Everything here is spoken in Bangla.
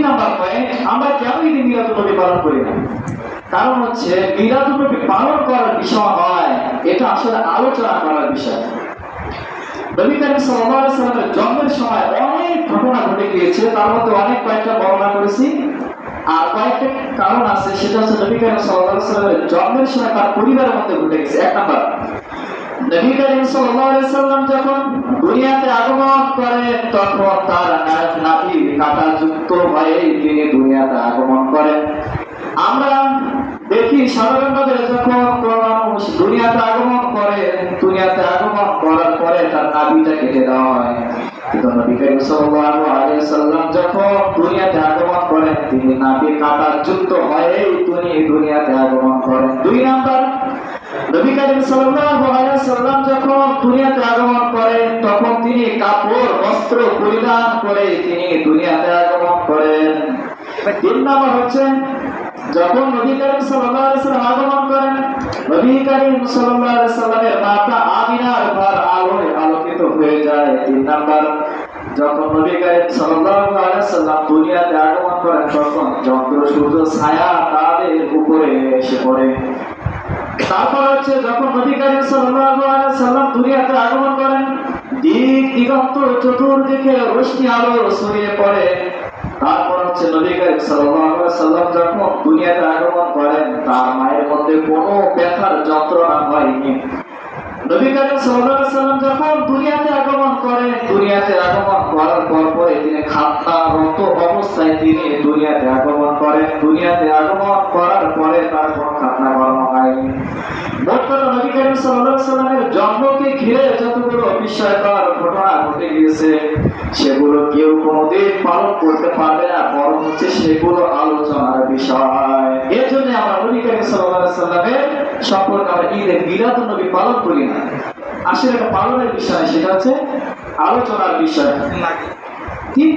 নাম্বার পয়েন্ট, আমরা কেন ঈদে মিলাদুন নবী পালন করি না? কারণ হচ্ছে মিলাদুন নবী পালন করার বিষয় নয়, এটা আসলে আলোচনা করার বিষয়। নবী করিম সাল্লাল্লাহু আলাইহি ওয়াসাল্লামের জন্মের সময় অনেক ঘটনা ঘটে গিয়েছে, তার মধ্যে অনেক কয়েকটা বর্ণনা করেছি। আর কয়েকটা কারণ আছে, সেটা হচ্ছে নবী করিম সাল্লাল্লাহু আলাইহি ওয়াসাল্লামের জন্মের সময় তার পরিবারের মধ্যে ঘটে গেছে। এক নাম্বার, নবী করিম সাল্লাল্লাহু আলাইহি ওয়াসাল্লাম যখন দুনিয়াতে আগমন করেন তখন তার নাভি কাঁটাযুক্ত হয়ে তিনি দুনিয়াতে আগমন করেন। আমরা দেখি সাধারণভাবে যখন কোন মানুষ দুনিয়াতে আগমন করে, দুনিয়াতে আগমন করার পরে তার নাভিটা কেটে দেওয়া হয়। কিন্তু নবী করিম সাল্লাল্লাহু আলাইহি ওয়াসাল্লাম যখন দুনিয়াতে আগমন করেন, তিনি নাভি কাঁটাযুক্ত হয়ে তিনি দুনিয়াতে আগমন করেন। দুই নাম্বার, নবী করিম সাল্লাল্লাহু আলাইহি ওয়াসাল্লাম যখন দুনিয়াতে আগমন করেন তখন তিনি কাপড় বস্ত্র পরিধান করে তিনি দুনিয়াতে আগমন করেন। তিন নাম্বার হচ্ছে, যখন নবী করিম সাল্লাল্লাহু আলাইহি ওয়াসাল্লাম আগমন করেন, নবী করিম সাল্লাল্লাহু আলাইহি ওয়াসাল্লামের মাতা আমিনার ঘর আলোয় আলোকিত হয়ে যায়। তিন নাম্বার, যখন নবী করিম সাল্লাল্লাহু আলাইহি ওয়াসাল্লাম দুনিয়াতে আগমন করেন তখন চন্দ্র সূর্য ছায়া তাদের উপরে এসে পড়ে। তারপর হচ্ছে, যখন নবী করিম সাল্লাল্লাহু আলাইহি ওয়াসাল্লাম দুনিয়াতে আগমন করেন, দিক দিগন্ত চতুর্দিকে রোশনি আলো ছড়িয়ে পড়ে। তারপর হচ্ছে, নবী করিম সাল্লাল্লাহু আলাইহি ওয়াসাল্লাম যখন দুনিয়াতে আগমন করেন তার মায়ের মধ্যে কোনো ব্যথার যন্ত্রণা হয়নি। নবী করিম সাল্লাল্লাহু আলাইহি ওয়াসাল্লাম যখন দুনিয়াতে আগমন করেন, দুনিয়াতে আগমন করার পরে তিনি খাতনারত অবস্থায় তিনি দুনিয়াতে আগমন করেন। দুনিয়াতে আগমন করার পরে তার কোনো খাতনা করানো হয়নি। মোট কথা, নবী করিম সাল্লাল্লাহু আলাইহি ওয়াসাল্লামের জন্মকে ঘিরে যতগুলো বিস্ময়কর ঘটনা ঘটে গিয়েছে সেগুলো কেউ কোনোদিন পালন করতে পারবে না, বরং হচ্ছে সেগুলো আলোচনার বিষয়। এর জন্য আমরা নবী করিম সাল্লাল্লাহু আলাইহি ওয়াসাল্লামের সম্পর্কে আমরা ঈদে মিলাদুন নবী পালন করি না। আসলে এটা পালনের বিষয়, সেটা হচ্ছে আলোচনার বিষয়। তিন